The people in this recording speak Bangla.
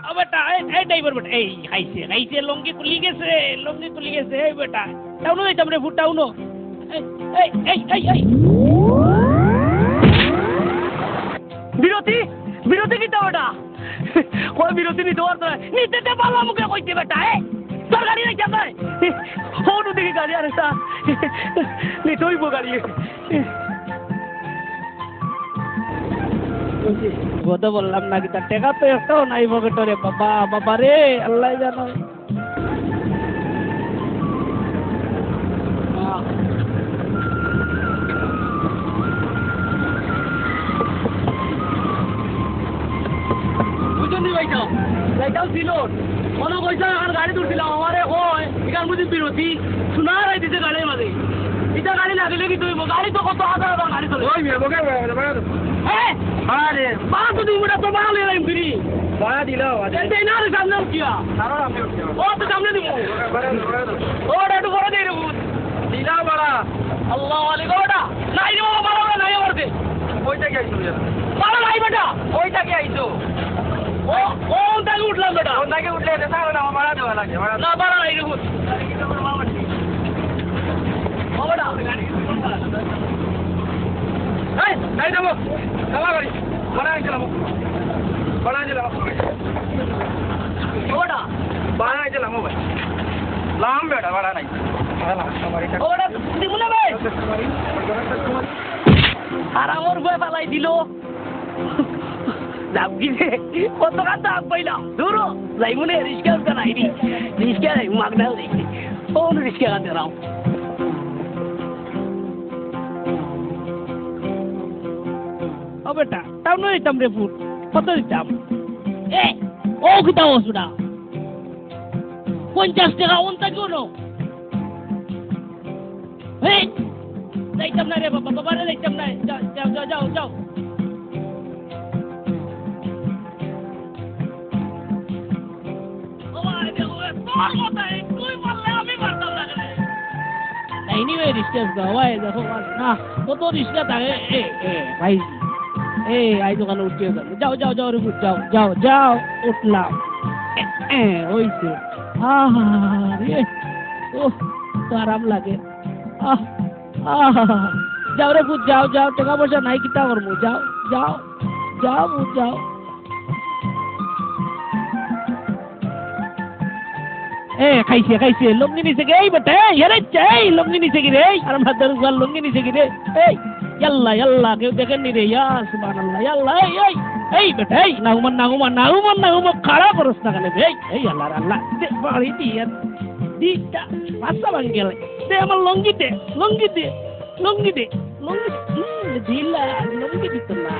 ও বেটা এই ড্রাইভার বেটা এই খাইছে লঙ্গি খুলি গেছে এই বেটা টাউনো যাইতাম রে ফুট টাউনো এই বিরতি কি দাও বেটা কই বিরতি নিতে পারতো না নিতে পারলা মুখে কইতে বেটা তোর গাড়ি নাই কেমন হন দিকে গাড়ি আর একটা নিতে হইব গাড়ি কথা বললাম না কি তার টাকা তো একটাও নাই পকেটে রে বাবা রে আল্লাহ জানো বুঝুন যাইতাম ছিল কোনো পয়সা আর গাড়ি তুলছিলাম আমারে হয় এখান বুঝি বিরতি শোনা রাই দিতে গাড়ির মাঝে এটা গাড়ি না দিলে কি তুই গাড়ি তো কত হাজার গাড়ি চলে ওই আরে বাড়া তো দুই মিনিট তো বাড়া লইলাম ফিরি বাড়া দিলাও এই না রে সামনে কিয়া ও তো সামনে দিব ওটা একটু বড় দিয়ে দেবো দিলা বাড়া আল্লাহ আলাইকুম ওটা নাই রে বাবা বাড়া নাই আমারতে ওইটা কি আইছো বাড়া নাই বেটা ওইটা কি আইছো ও তাকে উঠলাম বেটা ও তাকে উঠলে এটা তাহলে আমার বাড়া দেওয়া লাগে না বাড়া নাই রে বাবাটা গাড়ি এই নাই দেবো চালা গাড়ি বাড়া আইছিলাম ওটা বাড়া আইছিলাম ভাই লাম বেটা বাড়া নাই ওটা দিব না ভাই আর আমার বই পালাই দিল যাবগিরে কত কাজ পাইলাম দূর যাইবনে রিস্কা নাই রিস্কা নাই মাগনা দেখি কোন রিস্কা কাঁদে রাও ও বেটা টাউন দিতাম রে ফুট কত দিতাম ও কিতা ওসুডা 50 টাকা ওনটা কেন যাইতাম না রে বাবা রে যাইতাম না যাও रिश्ते कत रिश्ता भाई आई दোकान उठे जाओ रे जाओ उठलाम तो आराम लगे जाओ रे भूत जाओ टाका पैसा नहीं किता करमु जाओ खाइसे लुंगी नीचे गे बेटा यारे लुंगी नीचे गिरे और मदर वाल लुंगी नीचे गिरे यल्ला क्यों देखे नहीं रे या सुभान अल्लाह यल्ला बेटा नागुमन खड़ा करस ना कने अल्लाह दे बाड़ी दिया दीटा पासा बन गेले दे हम लुंगी दे दिला लुंगी दी तो ना